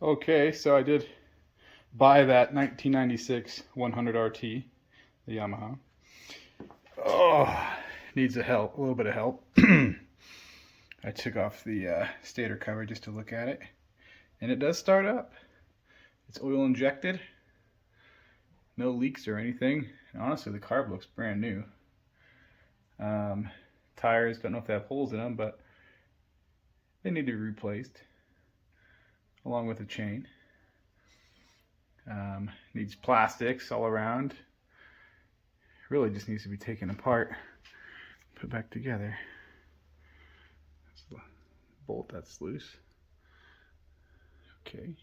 Okay, so I did buy that 1996 100 RT, the Yamaha. Oh, needs a little bit of help. I took off the stator cover just to look at it, and it does start up. It's oil injected, no leaks or anything. And honestly, the carb looks brand new. Tires, don't know if they have holes in them, but they need to be replaced, along with the chain. Needs plastics all around. Really just needs to be taken apart, put back together. That's the bolt that's loose. Okay.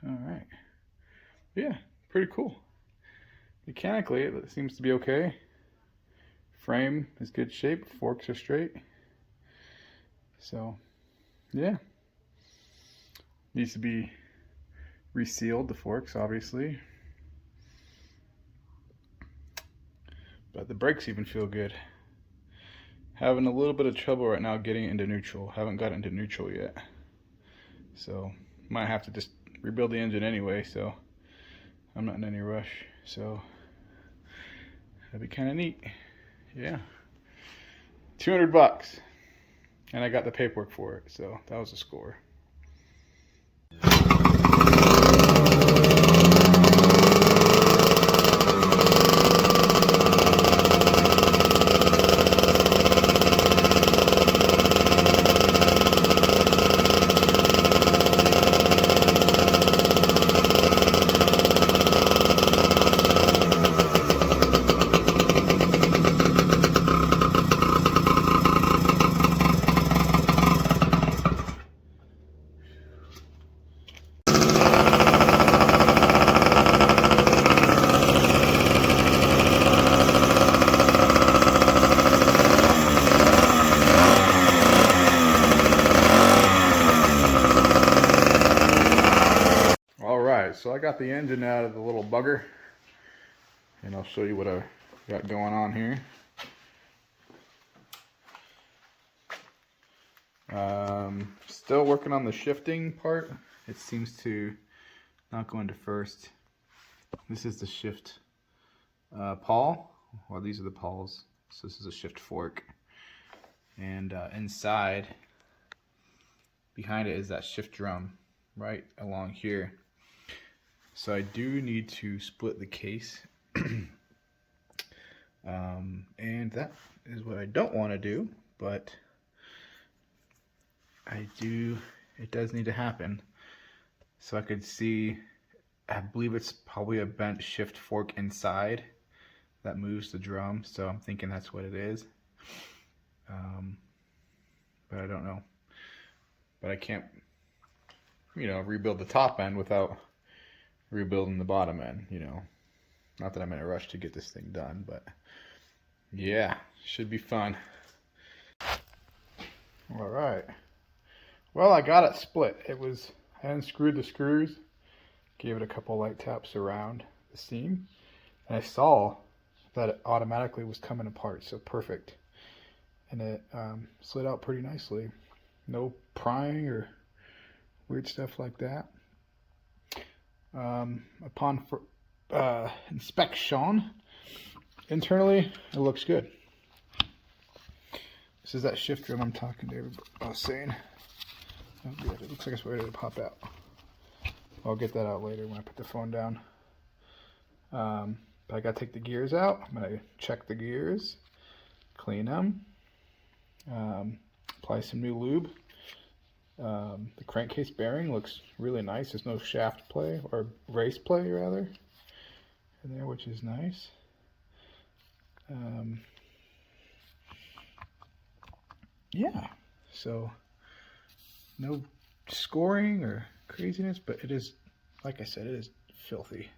All right. Yeah, pretty cool. Mechanically, it seems to be okay. Frame is good shape. Forks are straight. So, yeah. Needs to be resealed, the forks, obviously. But the brakes even feel good. Having a little bit of trouble right now getting it into neutral. Haven't got it into neutral yet. So, might have to just rebuild the engine anyway, so I'm not in any rush. So, that'd be kind of neat. Yeah. $200. And I got the paperwork for it, so that was a score. Alright, so I got the engine out of the little bugger, and I'll show you what I got going on here. Still working on the shifting part. It seems to not go into first. This is the shift pawl. Well, these are the pawls. So this is a shift fork. And inside, behind it is that shift drum right along here. So I do need to split the case. And that is what I don't want to do, but it does need to happen. So I could see, I believe it's probably a bent shift fork inside that moves the drum, so I'm thinking that's what it is. But I don't know. But I can't, rebuild the top end without rebuilding the bottom end, Not that I'm in a rush to get this thing done, but yeah, should be fun. All right. Well, I got it split. I unscrewed the screws, gave it a couple light taps around the seam, and I saw that it automatically was coming apart, so perfect. And it slid out pretty nicely. No prying or weird stuff like that. Upon inspection, internally, it looks good. This is that shift drum I'm talking to everybody. I was saying. Oh, good. It looks like it's ready to pop out. I'll get that out later when I put the phone down. But I gotta take the gears out. I'm gonna check the gears, clean them, apply some new lube. The crankcase bearing looks really nice. There's no shaft play, or race play rather, in there, which is nice. Yeah, so no scoring or craziness, but it is, like I said, it is filthy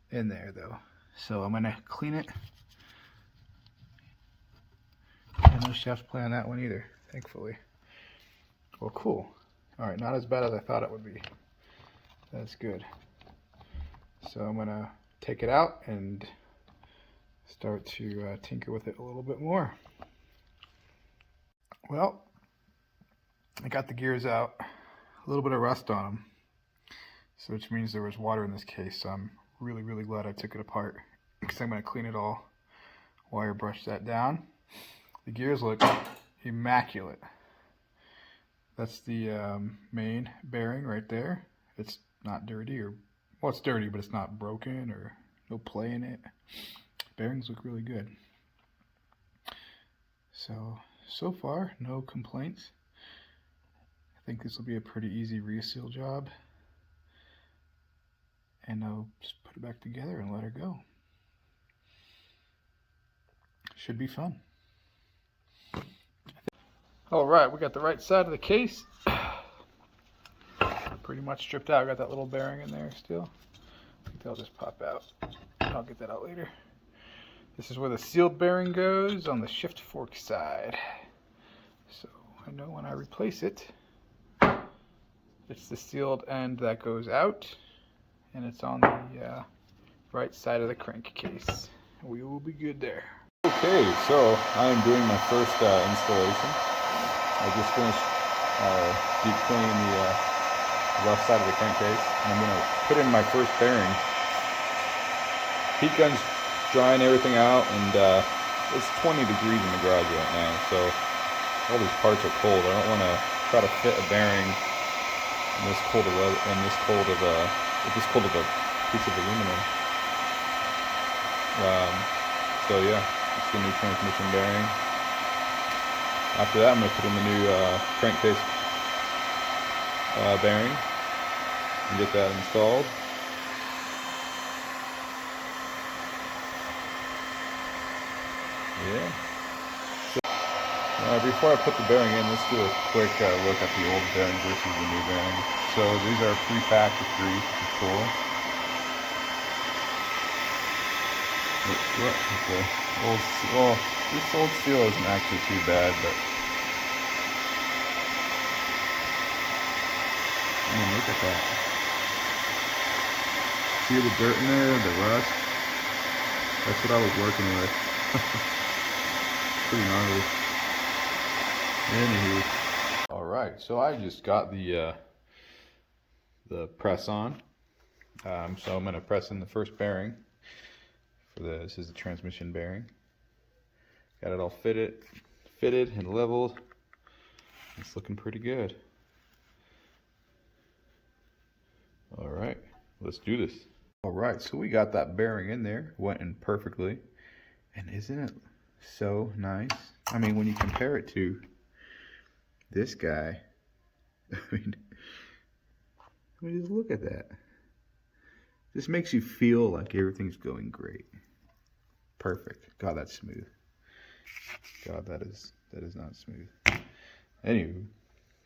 in there though. So I'm gonna clean it. And no shaft play on that one either, thankfully. Well, cool. All right, not as bad as I thought it would be. That's good. So I'm gonna take it out and start to tinker with it a little bit more. Well, I got the gears out, a little bit of rust on them, so which means there was water in this case. So I'm really, really glad I took it apart because I'm going to clean it all, wire brush that down. The gears look immaculate. That's the main bearing right there. It's not dirty, or well, it's dirty, but it's not broken or no play in it. Bearings look really good. So far, no complaints. I think this will be a pretty easy reseal job. And I'll just put it back together and let her go. Should be fun. All right, we got the right side of the case pretty much stripped out. I got that little bearing in there still. I think that'll just pop out. I'll get that out later. This is where the sealed bearing goes on the shift fork side. So I know when I replace it, it's the sealed end that goes out, and it's on the right side of the crankcase. We will be good there. Okay, so I am doing my first installation. I just finished deep cleaning the left side of the crankcase, and I'm going to put in my first bearing. Heat gun's drying everything out, and it's 20 degrees in the garage right now, so all these parts are cold. I don't want to try to fit a bearing in this cold of weather, in this cold of a piece of aluminum. So yeah, it's the new transmission bearing. After that, I'm going to put in the new crankcase bearing and get that installed. Yeah. So, before I put the bearing in, let's do a quick look at the old bearing versus the new bearing. So these are pre-packed with grease, which is cool. Look at the old, well, this old seal isn't actually too bad, but I mean, look at that. See the dirt in there, the rust? That's what I was working with. Pretty gnarly. Anywho. Alright, so I just got the press on. So I'm going to press in the first bearing. This is the transmission bearing. Got it all fitted and leveled. It's looking pretty good. Alright, let's do this. Alright, so we got that bearing in there. Went in perfectly. And isn't it so nice? I mean, when you compare it to this guy, I mean, just look at that. This makes you feel like everything's going great. Perfect. God, that's smooth. God, that is not smooth. Anywho,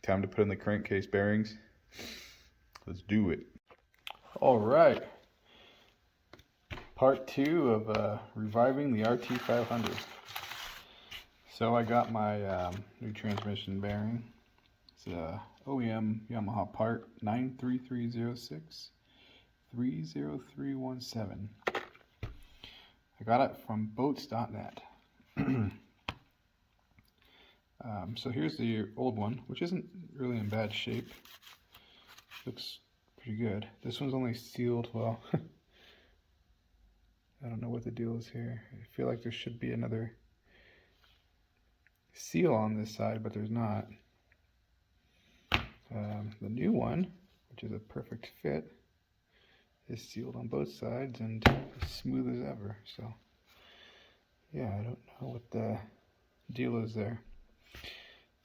time to put in the crankcase bearings. Let's do it. All right. Part 2 of reviving the RT500. So I got my new transmission bearing. It's a OEM Yamaha part 93306 30317. I got it from boats.net. So here's the old one, which isn't really in bad shape. Looks pretty good. This one's only sealed, well, I don't know what the deal is here. I feel like there should be another seal on this side, but there's not. The new one, which is a perfect fit, is sealed on both sides and as smooth as ever. So yeah, I don't know what the deal is there.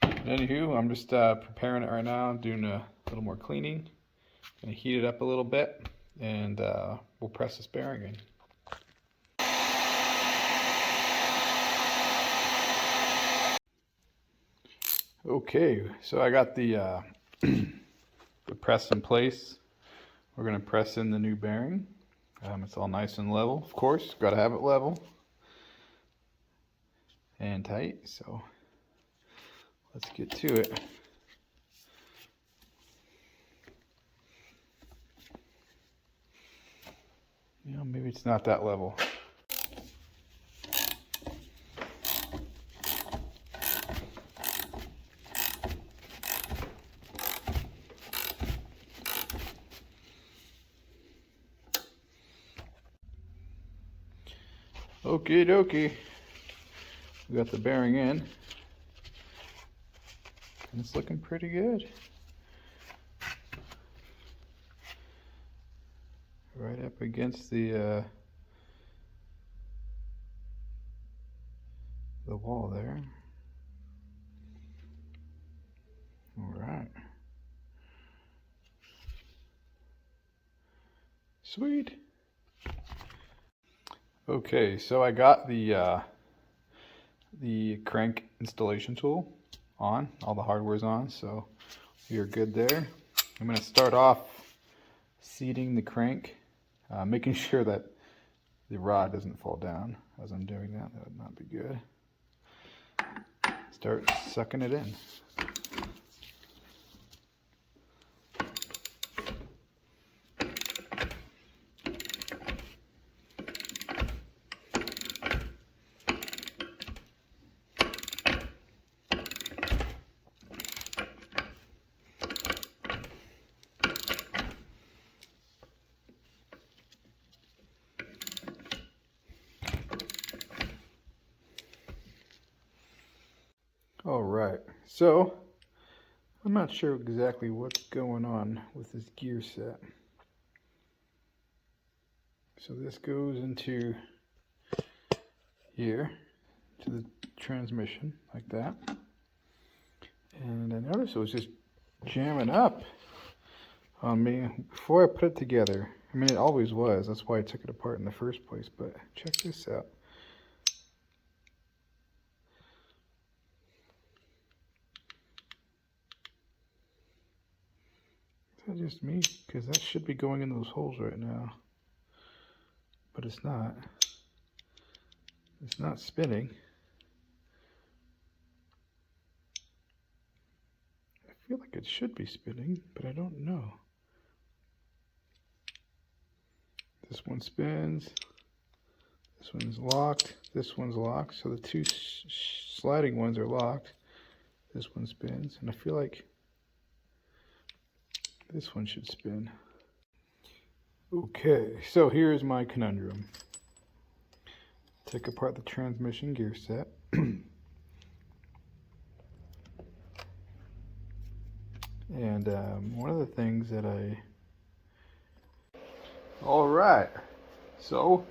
But anywho, I'm just preparing it right now. I'm doing a little more cleaning. Gonna heat it up a little bit, and we'll press this bearing in. Okay, so I got the press in place. We're going to press in the new bearing. It's all nice and level, of course. Got to have it level and tight. So let's get to it. You know, maybe it's not that level. Okie dokie. We got the bearing in. And it's looking pretty good. Right up against the wall there. All right. Sweet. Okay, so I got the crank installation tool on. All the hardware's on, so we are good there. I'm going to start off seating the crank, making sure that the rod doesn't fall down as I'm doing that. That would not be good. Start sucking it in. All right, so I'm not sure exactly what's going on with this gear set. So this goes into here to the transmission like that. And I noticed it was just jamming up on me before I put it together. I mean, it always was. That's why I took it apart in the first place. But check this out. Is that just me? Because that should be going in those holes right now. But it's not. It's not spinning. I feel like it should be spinning, but I don't know. This one spins. This one's locked. This one's locked. So the two sliding ones are locked. This one spins, and I feel like this one should spin. Okay, so here's my conundrum. Take apart the transmission gear set. And one of the things that Alright, so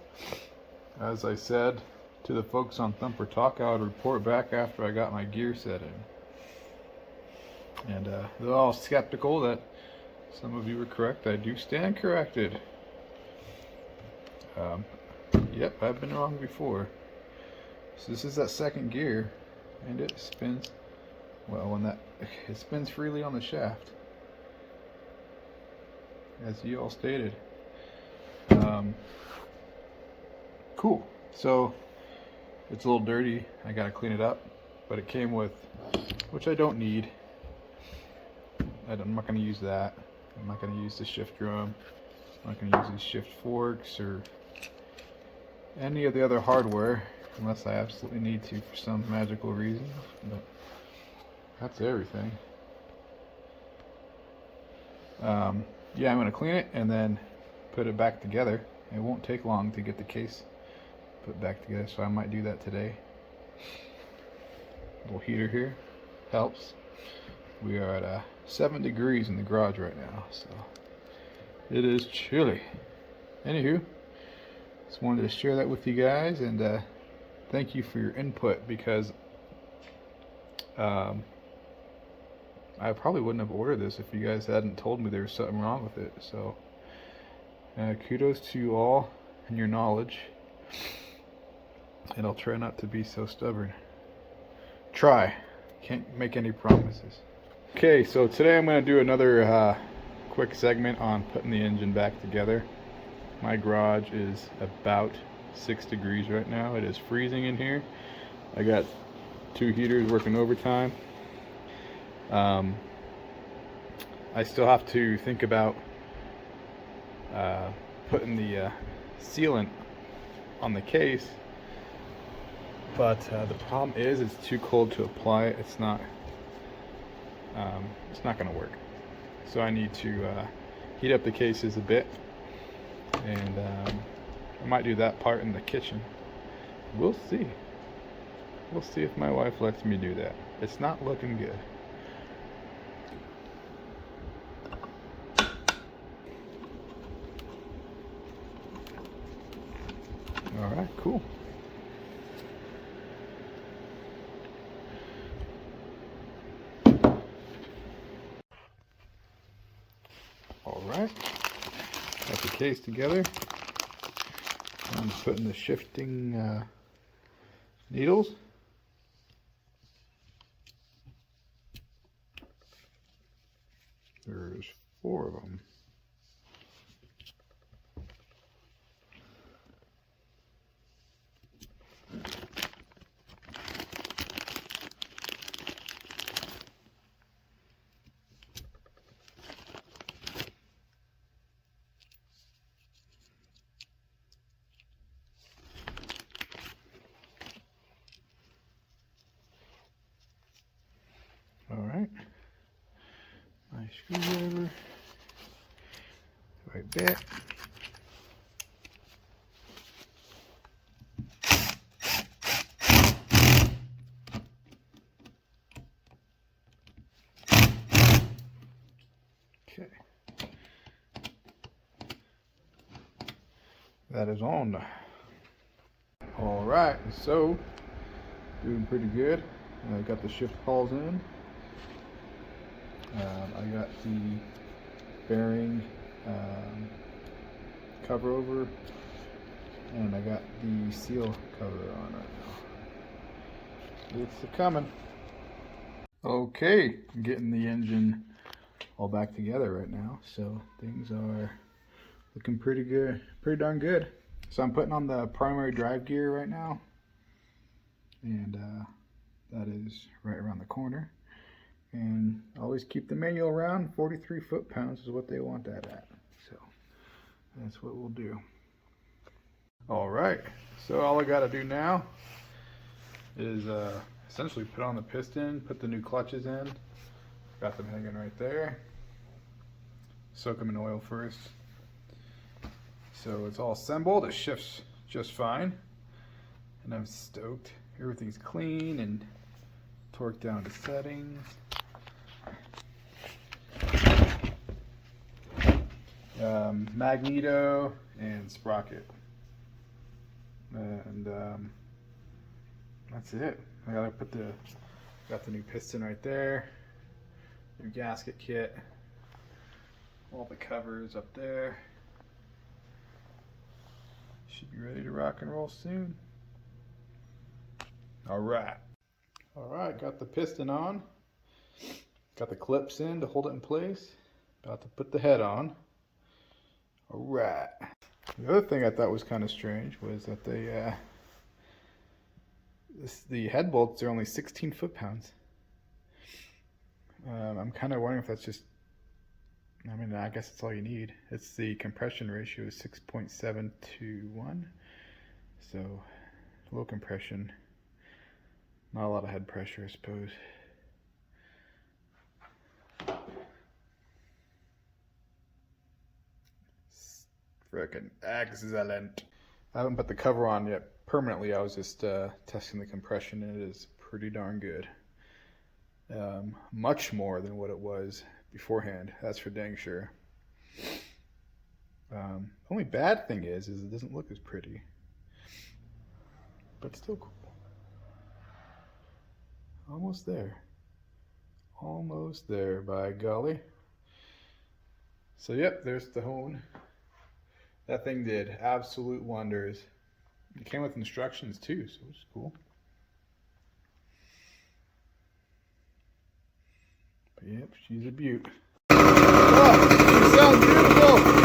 as I said to the folks on Thumper Talk, I would report back after I got my gear set in. And they're all skeptical that some of you were correct. I do stand corrected. Yep, I've been wrong before. So this is that second gear, and it spins, well, it spins freely on the shaft, as you all stated. Cool. So it's a little dirty. I gotta clean it up, but it came with, which I don't need. I'm not gonna use that. I'm not going to use the shift drum. I'm not going to use these shift forks or any of the other hardware unless I absolutely need to for some magical reason. But that's everything. Yeah, I'm going to clean it and then put it back together. It won't take long to get the case put back together, so I might do that today. Little heater here helps. We are at 7 degrees in the garage right now, so it is chilly. Anywho, just wanted to share that with you guys, and thank you for your input, because I probably wouldn't have ordered this if you guys hadn't told me there was something wrong with it. So kudos to you all and your knowledge, and I'll try not to be so stubborn. Try. Can't make any promises. Okay, so today I'm going to do another quick segment on putting the engine back together. My garage is about 6 degrees right now. It is freezing in here. I got 2 heaters working overtime. I still have to think about putting the sealant on the case, but the problem is it's too cold to apply it. It's not going to work. So I need to heat up the cases a bit, and I might do that part in the kitchen we'll see. We'll see if my wife lets me do that. It's not looking good. All right, cool. All right, got the case together. I'm putting the shifting needles. There's 4 of them. All right, my screwdriver, right there. Okay, that is on. All right, so doing pretty good. I got the shift pawls in. I got the bearing cover over, and I got the seal cover on right now. It's coming. Okay, I'm getting the engine all back together right now, so things are looking pretty good, pretty darn good. So I'm putting on the primary drive gear right now, and that is right around the corner. And always keep the manual around. 43 foot-pounds is what they want that at. So that's what we'll do. All right, so all I gotta do now is essentially put on the piston, put the new clutches in. Got them hanging right there. Soak them in oil first. So it's all assembled. It shifts just fine. And I'm stoked. Everything's clean and torqued down to settings. Magneto and sprocket, and that's it. I gotta put got the new piston right there, new gasket kit, all the covers up there. Should be ready to rock and roll soon. All right, got the piston on, got the clips in to hold it in place, about to put the head on. All right. The other thing I thought was kind of strange was that the head bolts are only 16 foot-pounds. I'm kind of wondering if that's just, I mean, I guess that's all you need. It's the compression ratio is 6.7 to 1. So low compression, not a lot of head pressure, I suppose. Frickin' excellent. I haven't put the cover on yet permanently. I was just testing the compression, and it is pretty darn good. Much more than what it was beforehand. That's for dang sure. Only bad thing is it doesn't look as pretty, but still cool. Almost there. Almost there, by golly. So yep, there's the hone. That thing did absolute wonders. It came with instructions too, so it was cool. But yep, she's a beaut. Oh, she sounds beautiful!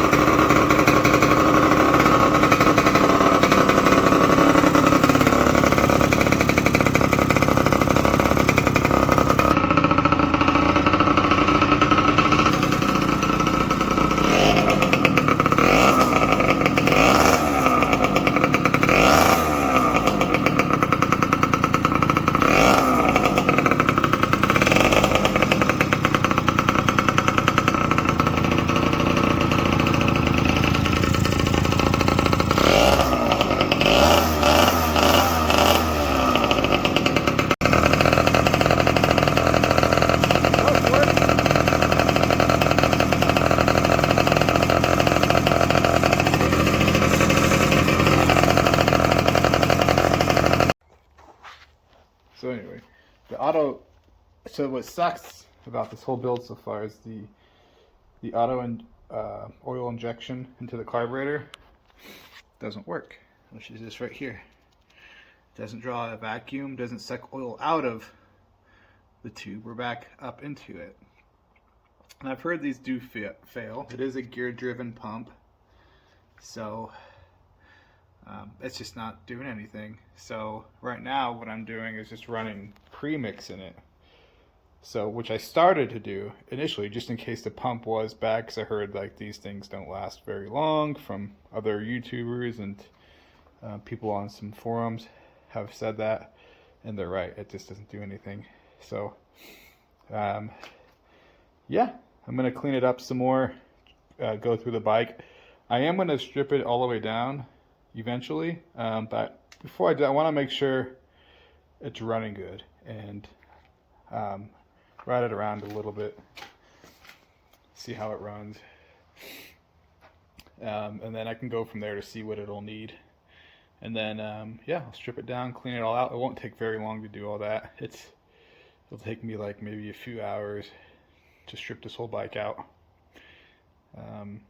the auto. So what sucks about this whole build so far is the auto and oil injection into the carburetor doesn't work, which is this right here. It doesn't draw a vacuum, doesn't suck oil out of the tube. We're back up into it. And I've heard these do fail. It is a gear-driven pump, so it's just not doing anything. So right now what I'm doing is just running premix in it. So, which I started to do initially just in case the pump was bad, because I heard like these things don't last very long from other YouTubers and people on some forums have said that, and they're right. It just doesn't do anything. So, yeah, I'm gonna clean it up some more, go through the bike. I am gonna strip it all the way down eventually, but before I do, I want to make sure it's running good and ride it around a little bit, see how it runs, and then I can go from there to see what it'll need. And then yeah, I'll strip it down, clean it all out. It won't take very long to do all that. It'll take me like maybe a few hours to strip this whole bike out.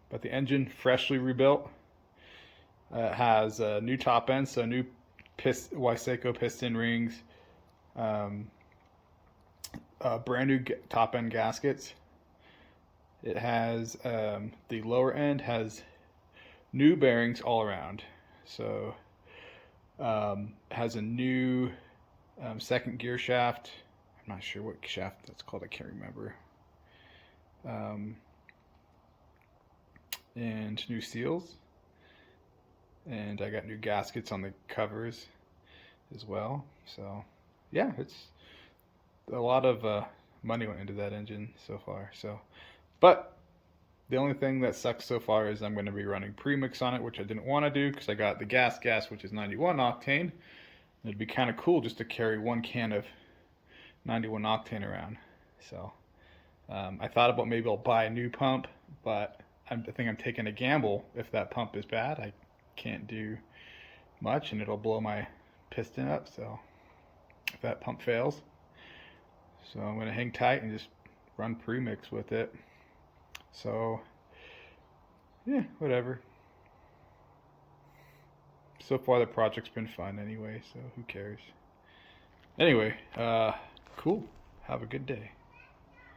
But the engine, freshly rebuilt, has a new top end, so new Waseco piston rings, brand new top end gaskets. It has the lower end has new bearings all around. So has a new second gear shaft. I'm not sure what shaft that's called. I can't remember. And new seals. And I got new gaskets on the covers as well. So yeah, it's a lot of money went into that engine so far. So, but the only thing that sucks so far is I'm going to be running premix on it, which I didn't want to do because I got the gas, which is 91 octane. It'd be kind of cool just to carry one can of 91 octane around. So I thought about maybe I'll buy a new pump, but I think I'm taking a gamble. If that pump is bad, I can't do much and it'll blow my piston up. So if that pump fails, so I'm going to hang tight and just run premix with it. So yeah, whatever. So far the project's been fun anyway, so who cares. Anyway, cool. Have a good day.